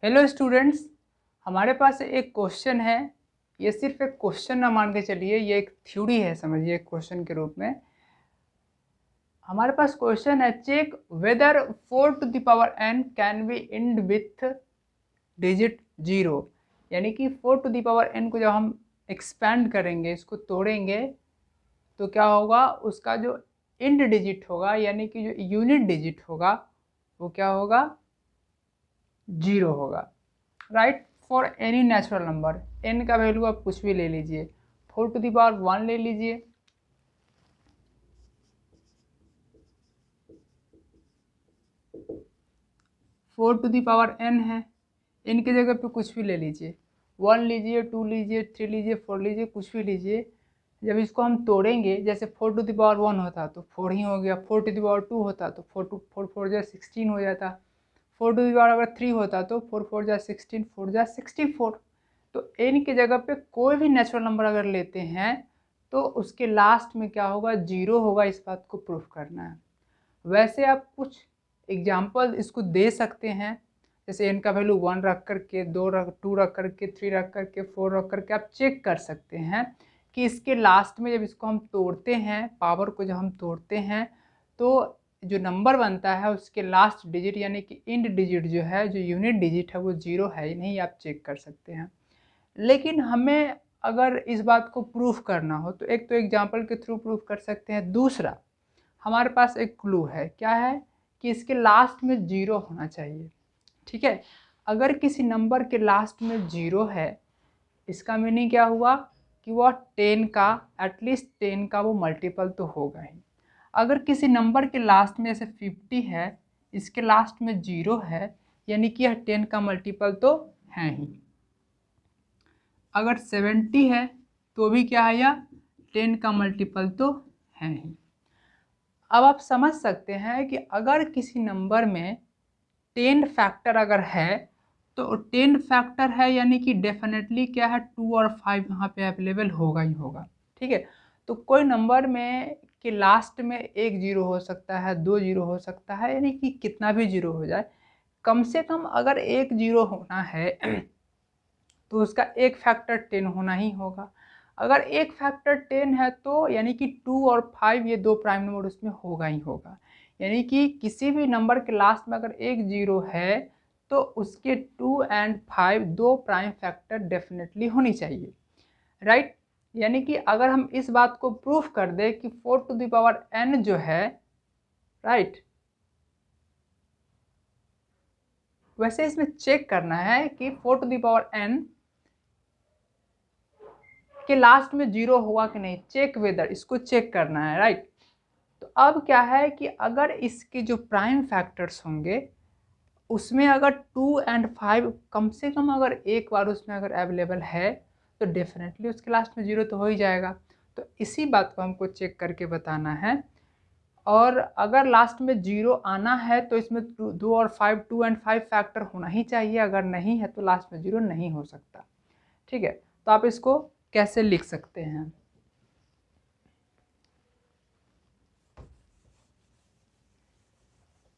Hello students, हमारे पास एक question है। ये सिर्फ एक क्वेश्चन ना मान के चलिए, ये एक थ्योरी है, समझिए क्वेश्चन के रूप में। हमारे पास क्वेश्चन है, check whether 4 to the power n can be end with digit 0। यानी कि 4 टू द पावर n को जब हम एक्सपेंड करेंगे, इसको तोड़ेंगे, तो क्या होगा, उसका जो एंड डिजिट होगा यानी कि जो यूनिट डिजिट होगा वो क्या होगा, 0 होगा। Right, for any natural number. n का वैल्यू आप कुछ भी ले लीजिए, 4 टू द पावर 1 ले लीजिए, 4 टू द पावर n है, n की जगह पे कुछ भी ले लीजिए, 1 लीजिए, 2 लीजिए, 3 लीजिए, 4 लीजिए, कुछ भी लीजिए। जब इसको हम तोड़ेंगे, जैसे 4 टू द पावर 1 होता तो 4 ही हो गया, 4 टू द पावर 2 होता तो 4 जा 16 हो जाता, 4 टू द पावर अगर 3 होता तो 4 जा 16, 4 जा 64। तो n की जगह पे कोई भी नेचुरल नंबर अगर लेते हैं तो उसके लास्ट में क्या होगा, 0 होगा। इस बात को प्रूफ करना है। वैसे आप कुछ एग्जाम्पल इसको दे सकते हैं, जैसे n का वैल्यू 1 रख करके, 2 रख करके, 3 रख करके, 4 रख करके आप चेक कर सकते हैं कि इसके लास्ट में जब इसको हम तोड़ते हैं, पावर को जब हम तोड़ते हैं, तो जो नंबर बनता है उसके लास्ट डिजिट यानी कि एंड डिजिट जो है, जो यूनिट डिजिट है, वो 0 है ही नहीं, आप चेक कर सकते हैं। लेकिन हमें अगर इस बात को प्रूफ करना हो तो एक तो एग्जाम्पल के थ्रू प्रूफ कर सकते हैं, दूसरा हमारे पास एक क्लू है। क्या है कि इसके लास्ट में 0 होना चाहिए। ठीक है, अगर किसी नंबर के लास्ट में 0 है, इसका मीनिंग क्या हुआ कि वह 10 का, एटलीस्ट 10 का वो मल्टीपल तो होगा ही। अगर किसी नंबर के लास्ट में जैसे 50 है, इसके लास्ट में 0 है, यानी कि यह 10 का मल्टीपल तो है ही। अगर 70 है तो भी क्या है, यह 10 का मल्टीपल तो है ही। अब आप समझ सकते हैं कि अगर किसी नंबर में 10 फैक्टर अगर है तो 10 फैक्टर है यानी कि डेफिनेटली क्या है, 2 और 5 यहाँ पे अवेलेबल होगा ही होगा। ठीक है, तो कोई नंबर में कि लास्ट में एक 0 हो सकता है, 2 0 हो सकता है, यानी कि कितना भी 0 हो जाए, कम से कम अगर एक 0 होना है तो उसका एक फैक्टर 10 होना ही होगा। अगर एक फैक्टर 10 है तो यानी कि 2 और 5 ये दो प्राइम नंबर उसमें होगा ही होगा। यानी कि किसी भी नंबर के लास्ट में अगर एक 0 है तो उसके 2 एंड 5 दो प्राइम फैक्टर डेफिनेटली होनी चाहिए। राइट, यानी कि अगर हम इस बात को प्रूफ कर दे कि 4 टू द पावर n जो है, राइट, वैसे इसमें चेक करना है कि 4 टू द पावर n के लास्ट में 0 हुआ कि नहीं, चेक वेदर, इसको चेक करना है। राइट, तो अब क्या है कि अगर इसके जो प्राइम फैक्टर्स होंगे उसमें अगर 2 एंड 5 कम से कम अगर एक बार उसमें अगर अवेलेबल है तो डेफिनेटली उसके लास्ट में 0 तो हो ही जाएगा। तो इसी बात को हमको चेक करके बताना है। और अगर लास्ट में 0 आना है तो इसमें 2 और 5, 2 एंड 5 फैक्टर होना ही चाहिए। अगर नहीं है तो लास्ट में 0 नहीं हो सकता। ठीक है, तो आप इसको कैसे लिख सकते हैं।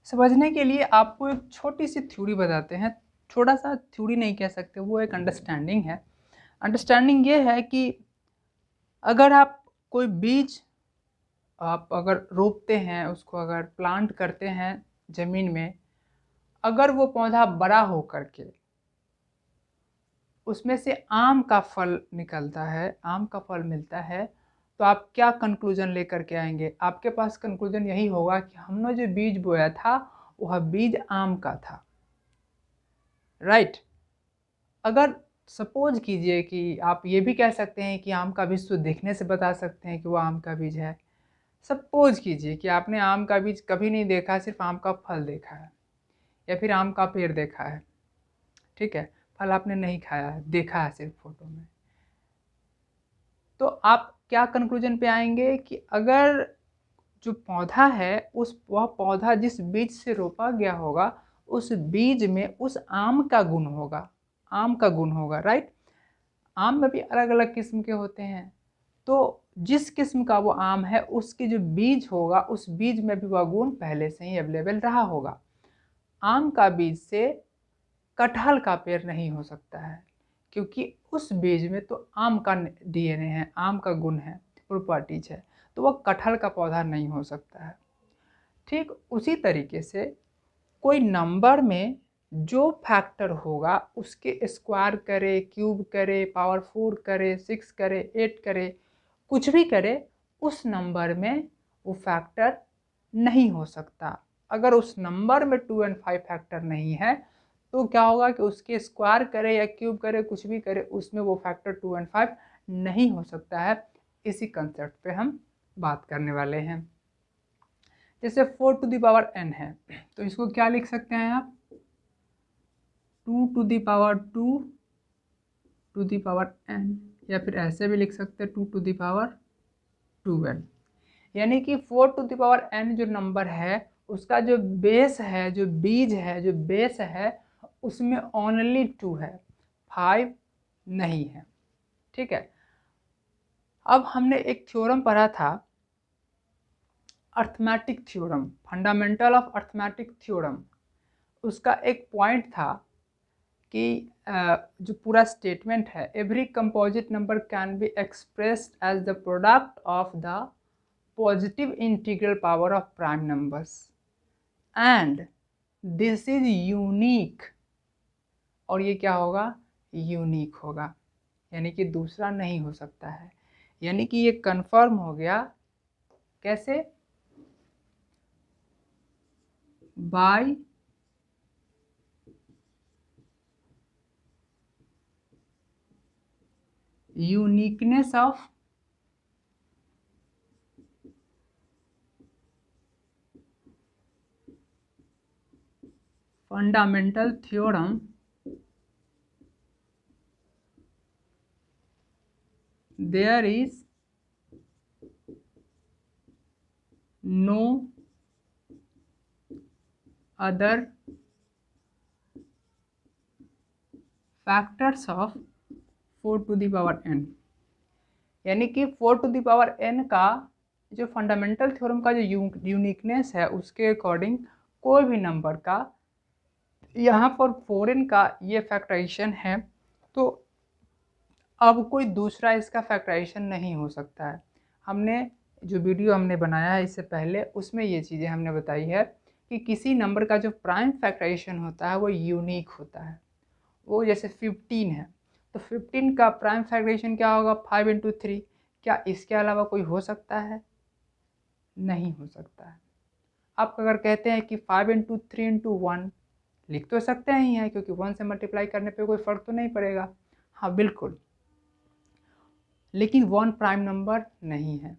समझने के लिए आपको एक छोटी सी थ्योरी बताते हैं। छोटा सा थ्योरी नहीं कह सकते, वो एक अंडरस्टैंडिंग है। अंडरस्टैंडिंग ये है कि अगर आप कोई बीज आप अगर रोपते हैं, उसको अगर प्लांट करते हैं ज़मीन में, अगर वो पौधा बड़ा हो करके उसमें से आम का फल निकलता है, आम का फल मिलता है, तो आप क्या कंक्लूजन लेकर के आएंगे। आपके पास कंक्लूजन यही होगा कि हमने जो बीज बोया था वह बीज आम का था। राइट, अगर सपोज कीजिए कि आप ये भी कह सकते हैं कि आम का बीज तो देखने से बता सकते हैं कि वो आम का बीज है। सपोज कीजिए कि आपने आम का बीज कभी नहीं देखा, सिर्फ आम का फल देखा है, या फिर आम का पेड़ देखा है। ठीक है, फल आपने नहीं खाया है, देखा है सिर्फ फोटो में। तो आप क्या कंक्लूजन पे आएंगे कि अगर जो पौधा है वह पौधा जिस बीज से रोपा गया होगा उस बीज में उस आम का गुण होगा, आम का गुण होगा। राइट, आम में भी अलग अलग किस्म के होते हैं, तो जिस किस्म का वो आम है उसके जो बीज होगा उस बीज में भी वह गुण पहले से ही अवेलेबल रहा होगा। आम का बीज से कटहल का पेड़ नहीं हो सकता है, क्योंकि उस बीज में तो आम का डीएनए है, आम का गुण है, प्रॉपर्टीज है, तो वह कटहल का पौधा नहीं हो सकता है। ठीक उसी तरीके से कोई नंबर में जो फैक्टर होगा उसके स्क्वायर करे, क्यूब करे, पावर 4 करे, 6 करे, 8 करे, कुछ भी करे, उस नंबर में वो फैक्टर नहीं हो सकता। अगर उस नंबर में 2 और 5 फैक्टर नहीं है तो क्या होगा कि उसके स्क्वायर करे या क्यूब करे, कुछ भी करे, उसमें वो फैक्टर 2 और 5 नहीं हो सकता है। इसी कंसेप्ट पे हम बात करने वाले हैं। जैसे 4 टू द पावर n है, तो इसको क्या लिख सकते हैं आप, 2 to the power 2 to the power n, या फिर ऐसे भी लिख सकते हैं 2 टू द पावर 2n। यानी कि 4 टू द पावर n जो नंबर है उसका जो बेस है, जो बीज है, जो बेस है, उसमें ओनली 2 है, 5 नहीं है। ठीक है। अब हमने एक थ्योरम पढ़ा था, arithmetic theorem, fundamental of arithmetic theorem. उसका एक पॉइंट था कि जो पूरा स्टेटमेंट है, every composite number can be expressed as the product of the positive integral power of prime numbers and this is unique. और ये क्या होगा, यूनिक होगा, यानी कि दूसरा नहीं हो सकता है। यानी कि ये कंफर्म हो गया, कैसे, by uniqueness of fundamental theorem there is no other factors of 4 to the power n। यानी कि 4 टू द पावर n का जो फंडामेंटल थ्योरम का जो यूनिकनेस है, उसके अकॉर्डिंग कोई भी नंबर का, यहाँ पर 4n का ये फैक्टराइजेशन है, तो अब कोई दूसरा इसका फैक्टराइजेशन नहीं हो सकता है। हमने जो वीडियो हमने बनाया है इससे पहले, उसमें ये चीज़ें हमने बताई है कि किसी नंबर का जो प्राइम फैक्टराइजेशन होता है वो यूनिक होता है। वो जैसे 15 है, तो 15 का प्राइम फैक्टराइजेशन क्या होगा, 5 इंटू 3। क्या इसके अलावा कोई हो सकता है, नहीं हो सकता है। आप अगर कहते हैं कि 5 इंटू 3 इंटू 1, लिख तो सकते ही हैं, क्योंकि 1 से मल्टीप्लाई करने पे कोई फ़र्क तो नहीं पड़ेगा। हाँ बिल्कुल, लेकिन 1 प्राइम नंबर नहीं है।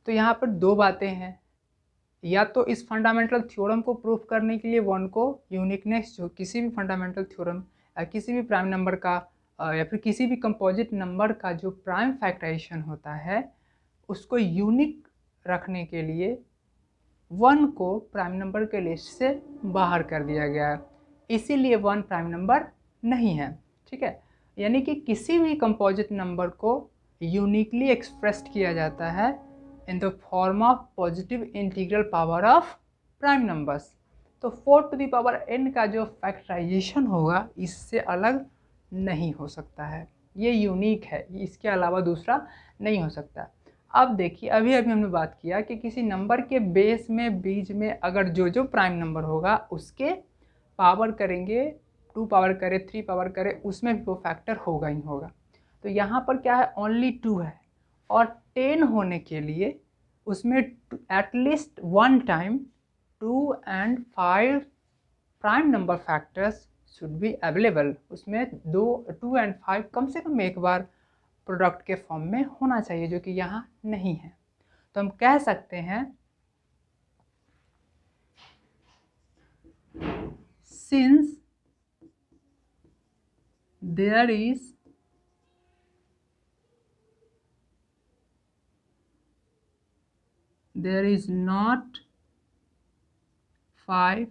तो यहाँ पर दो बातें हैं, या तो इस फंडामेंटल थ्योरम को प्रूफ करने के लिए 1 को यूनिकनेस, जो किसी भी फंडामेंटल थ्योरम या किसी भी प्राइम नंबर का या फिर किसी भी कंपोजिट नंबर का जो प्राइम फैक्टराइजेशन होता है उसको यूनिक रखने के लिए 1 को प्राइम नंबर के लिस्ट से बाहर कर दिया गया है, इसीलिए 1 प्राइम नंबर नहीं है। ठीक है। यानी कि किसी भी कंपोजिट नंबर को यूनिकली एक्सप्रेस्ड किया जाता है in the form of positive integral power of prime numbers. तो 4 टू द पावर n का जो फैक्टराइजेशन होगा इससे अलग नहीं हो सकता है, ये यूनिक है, इसके अलावा दूसरा नहीं हो सकता। अब देखिए, अभी हमने बात किया कि किसी नंबर के बेस में, बीज में अगर जो जो प्राइम नंबर होगा उसके पावर करेंगे, 2 पावर करे, 3 पावर करे, उसमें भी वो फैक्टर होगा ही होगा। तो यहाँ पर क्या है, ओनली 2 है, और 10 होने के लिए उसमें at least 1 time 2 and 5 prime number factors should be available. उसमें 2 and 5 कम से कम एक बार प्रोडक्ट के फॉर्म में होना चाहिए, जो कि यहाँ नहीं है। तो हम कह सकते हैं since there is not 5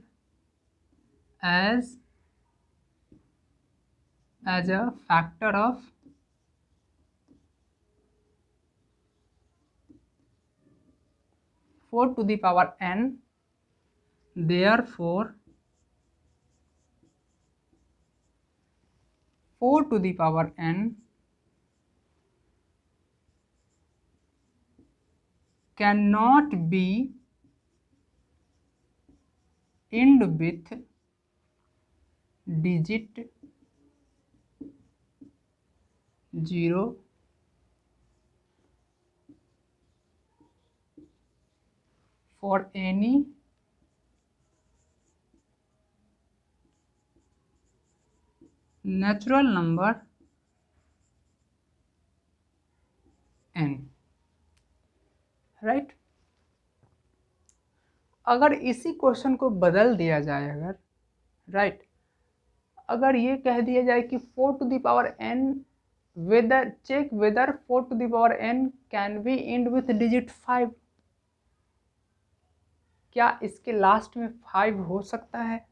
as a factor of 4 to the power n, therefore 4 to the power n cannot be end with digit 0 for any natural number n, right. अगर इसी क्वेश्चन को बदल दिया जाए, अगर राइट अगर ये कह दिया जाए कि 4 to the power n whether check whether 4 to the power n can be end with digit 5, क्या इसके लास्ट में 5 हो सकता है?